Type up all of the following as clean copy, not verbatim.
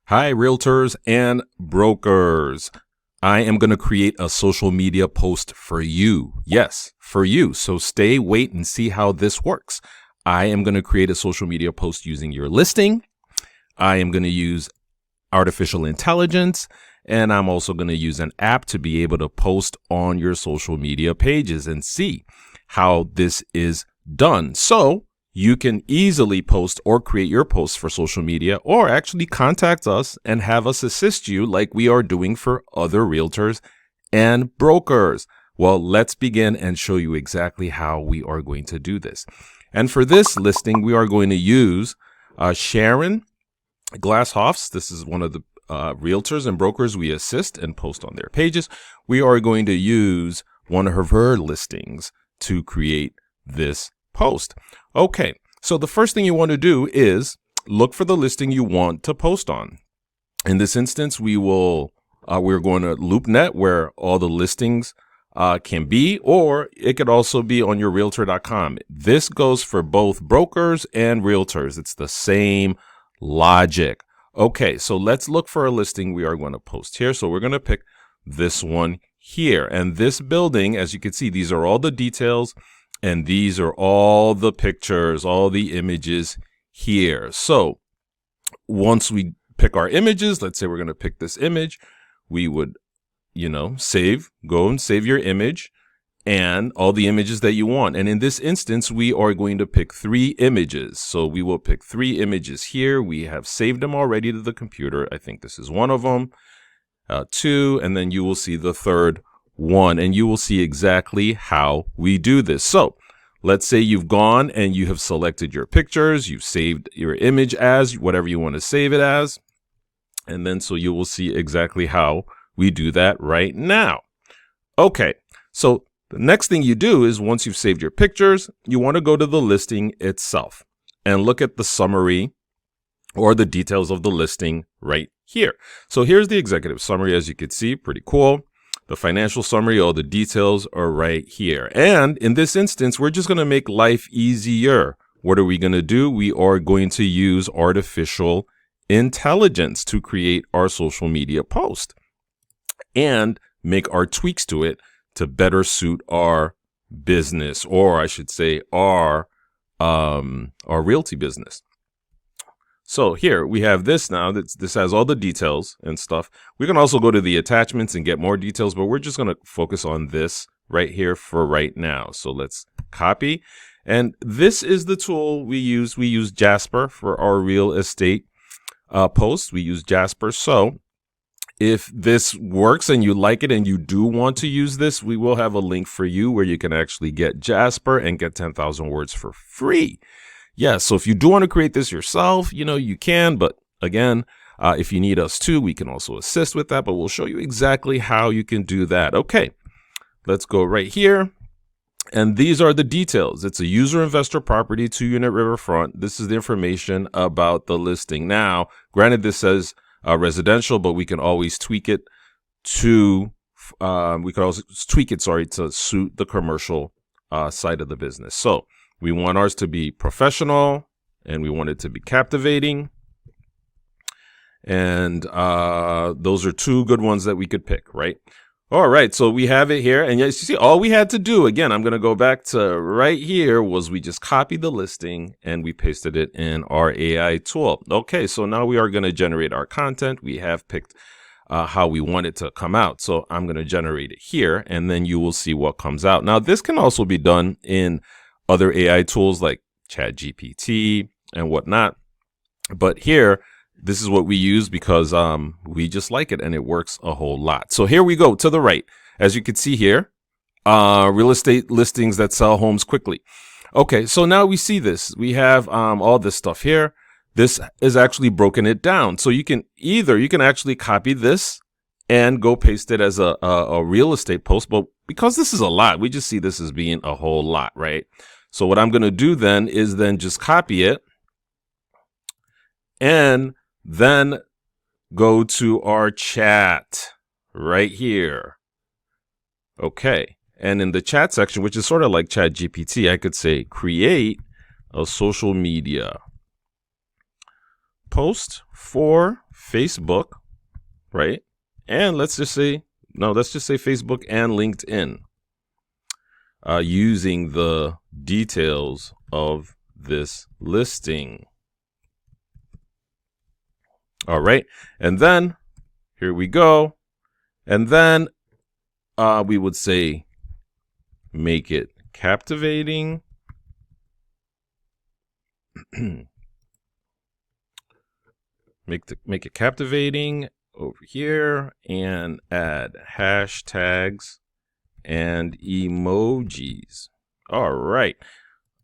Hi, realtors and brokers. I am going to create a social media post for you. Yes, for you. So wait and see how this works. I am going to create a social media post using your listing. I am going to use artificial intelligence, and I'm also going to use an app to be able to post on your social media pages and see how this is done. So you can easily post or create your posts for social media, or actually contact us and have us assist you like we are doing for other realtors and brokers. Well, let's begin and show you exactly how we are going to do this. And for this listing, we are going to use Sharon Glasshoffs. This is one of the realtors and brokers we assist and post on their pages. We are going to use one of her listings to create this post. Okay, so the first thing you want to do is look for the listing you want to post on. In this instance, we're going to LoopNet, where all the listings can be, or it could also be on your Realtor.com. This goes for both brokers and realtors. It's the same logic. Okay, so let's look for a listing we are going to post here. So we're going to pick this one here. And this building, as you can see, these are all the details. And these are all the pictures, all the images here. So once we pick our images, let's say we're going to pick this image, we would, go and save your image and all the images that you want. And in this instance, we are going to pick 3 images. So we will pick 3 images here. We have saved them already to the computer. I think this is one of them, 2, and then you will see the third one, and you will see exactly how we do this. So let's say you've gone and you have selected your pictures, you've saved your image as whatever you want to save it as. And then so you will see exactly how we do that right now. Okay, so the next thing you do is once you've saved your pictures, you want to go to the listing itself and look at the summary or the details of the listing right here. So here's the executive summary, as you can see, pretty cool. The financial summary, all the details are right here. And in this instance, we're just going to make life easier. What are we going to do? We are going to use artificial intelligence to create our social media post and make our tweaks to it to better suit our business, or I should say our realty business. So here we have this now. This has all the details and stuff. We can also go to the attachments and get more details, but we're just going to focus on this right here for right now. So let's copy. And this is the tool we use. We use Jasper for our real estate posts. We use Jasper. So if this works and you like it and you do want to use this, we will have a link for you where you can actually get Jasper and get 10,000 words for free. Yeah, so if you do want to create this yourself, you can. But again, if you need us to, we can also assist with that. But we'll show you exactly how you can do that. Okay, let's go right here. And these are the details. It's a user investor property, 2-unit riverfront. This is the information about the listing. Now, granted, this says residential, but we can always tweak it to to suit the commercial side of the business. So we want ours to be professional and we want it to be captivating. And those are 2 good ones that we could pick, right? All right, so we have it here. And yes, you see, all we had to do, again, I'm going to go back to right here, was we just copied the listing and we pasted it in our AI tool. Okay, so now we are going to generate our content. We have picked how we want it to come out. So I'm going to generate it here, and then you will see what comes out. Now, this can also be done in other AI tools like ChatGPT and whatnot. But here, this is what we use because we just like it and it works a whole lot. So here we go to the right. As you can see here, real estate listings that sell homes quickly. Okay, so now we see this. We have all this stuff here. This is actually broken it down. So you can actually copy this and go paste it as a real estate post. But because this is a lot, we just see this as being a whole lot, right? So what I'm going to do then is just copy it and then go to our chat right here. Okay. And in the chat section, which is sort of like ChatGPT, I could say create a social media post for Facebook, right? And let's just say Facebook and LinkedIn, using the details of this listing. All right. And then here we go. And then we would say, make it captivating. Make it captivating over here, and add hashtags and emojis. All right.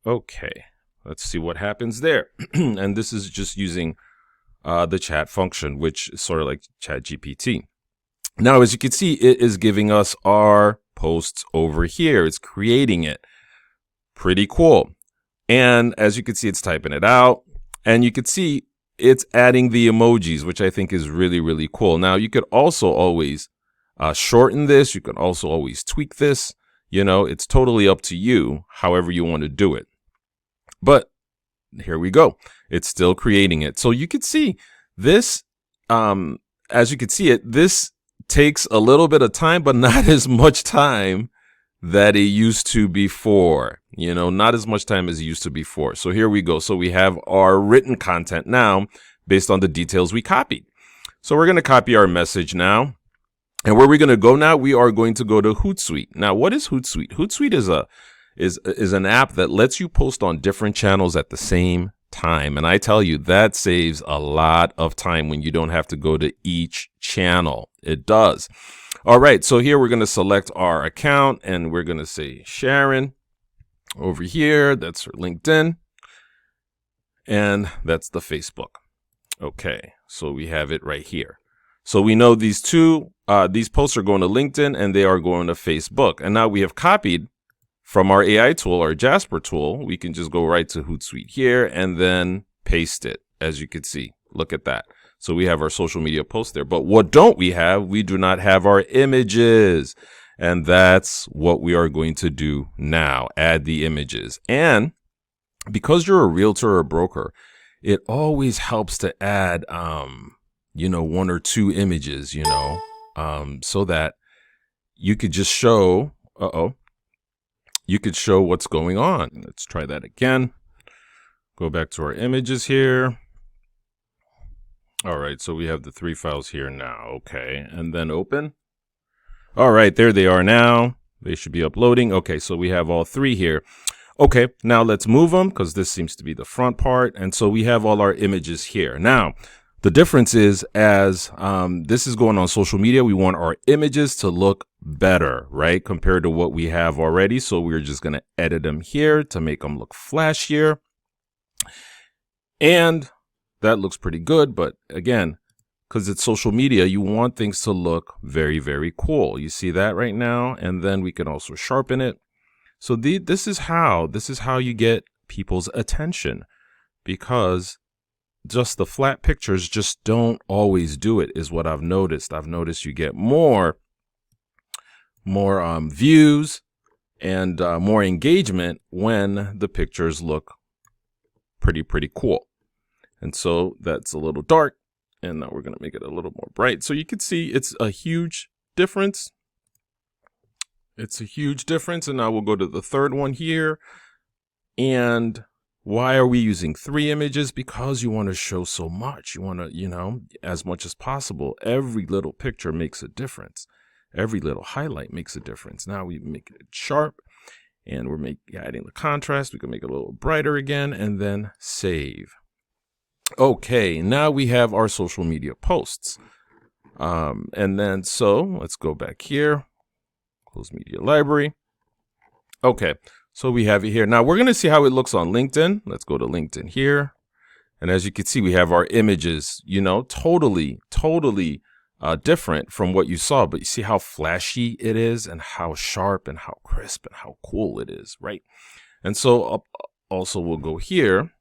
Okay. Let's see what happens there. And this is just using the chat function, which is sort of like ChatGPT. Now, as you can see, it is giving us our posts over here. It's creating it. Pretty cool. And as you can see, it's typing it out. And you can see it's adding the emojis, which I think is really, really cool. Now, you could also always shorten this. You can also always tweak this. You know, it's totally up to you, however you want to do it. But here we go. It's still creating it. So you could see this, as you can see it, this takes a little bit of time, but not as much time that it used to before. You know, not as much time as it used to before. So here we go. So we have our written content now based on the details we copied. So we're going to copy our message now. And where we're going to go now, we are going to go to Hootsuite. Now, what is Hootsuite? Hootsuite is an app that lets you post on different channels at the same time. And I tell you, that saves a lot of time when you don't have to go to each channel. It does. All right. So here we're going to select our account and we're going to say Sharon over here. That's her LinkedIn. And that's the Facebook. Okay. So we have it right here. So we know these posts are going to LinkedIn and they are going to Facebook. And now we have copied from our AI tool, our Jasper tool. We can just go right to Hootsuite here and then paste it, as you can see. Look at that. So we have our social media post there. But what don't we have? We do not have our images. And that's what we are going to do now. Add the images. And because you're a realtor or a broker, it always helps to add, one or two images, so that you could just show, you could show what's going on. Let's try that again. Go back to our images here. All right, so we have the 3 files here now. Okay, and then open. All right, there they are now. They should be uploading. Okay, so we have all 3 here. Okay, now let's move them because this seems to be the front part. And so we have all our images here. Now, the difference is as this is going on social media, we want our images to look better, right, compared to what we have already. So we're just going to edit them here to make them look flashier. And that looks pretty good. But again, because it's social media, you want things to look very, very cool. You see that right now. And then we can also sharpen it. So this is how you get people's attention, because just the flat pictures just don't always do it, is what I've noticed. I've noticed you get more views and more engagement when the pictures look pretty cool. And so that's a little dark. And now we're going to make it a little more bright. So you can see it's a huge difference. It's a huge difference. And now we'll go to the third one here. And why are we using 3 images? Because you want to show so much. You want to, as much as possible. Every little picture makes a difference. Every little highlight makes a difference. Now we make it sharp and we're adding the contrast. We can make it a little brighter again and then save. Okay, now we have our social media posts. And then, so let's go back here, close media library. Okay, so we have it here. Now we're going to see how it looks on LinkedIn. Let's go to LinkedIn here. And as you can see, we have our images, totally different from what you saw. But you see how flashy it is and how sharp and how crisp and how cool it is, right? And so also we'll go here.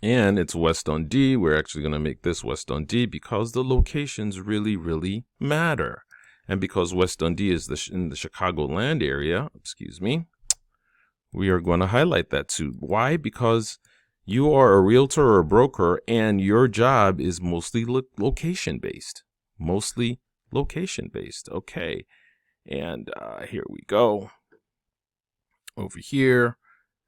And it's West Dundee. We're actually going to make this West Dundee because the locations really, really matter. And because West Dundee is in the Chicagoland area, we are going to highlight that too. Why? Because, you are a realtor or a broker and your job is mostly location based. Mostly location based. Okay. And here we go. Over here.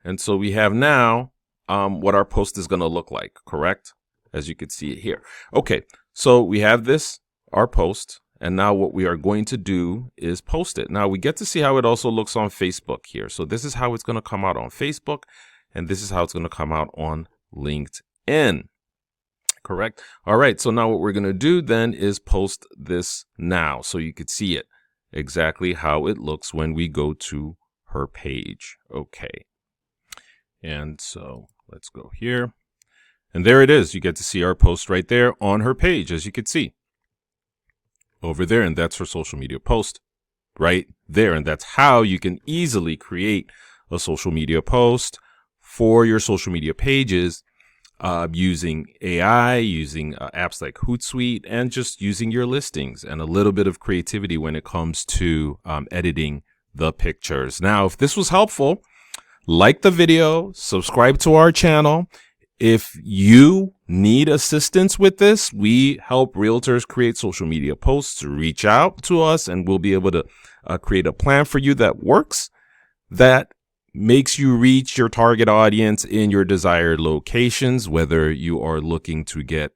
And so we have now what our post is going to look like, correct? As you can see it here. Okay, so we have this, our post, and now what we are going to do is post it. Now we get to see how it also looks on Facebook here. So this is how it's going to come out on Facebook, and this is how it's going to come out on LinkedIn. Correct? All right, so now what we're going to do then is post this now so you could see it exactly how it looks when we go to her page. Okay. And so let's go here. And there it is. You get to see our post right there on her page, as you can see over there. And that's her social media post right there. And that's how you can easily create a social media post for your social media pages using AI, using apps like Hootsuite, and just using your listings and a little bit of creativity when it comes to editing the pictures. Now, if this was helpful, like the video, subscribe to our channel. If you need assistance with this, we help realtors create social media posts. Reach out to us and we'll be able to create a plan for you that works, that makes you reach your target audience in your desired locations, whether you are looking to get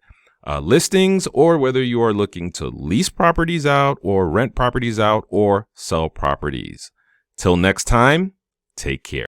listings or whether you are looking to lease properties out or rent properties out or sell properties. Till next time, take care.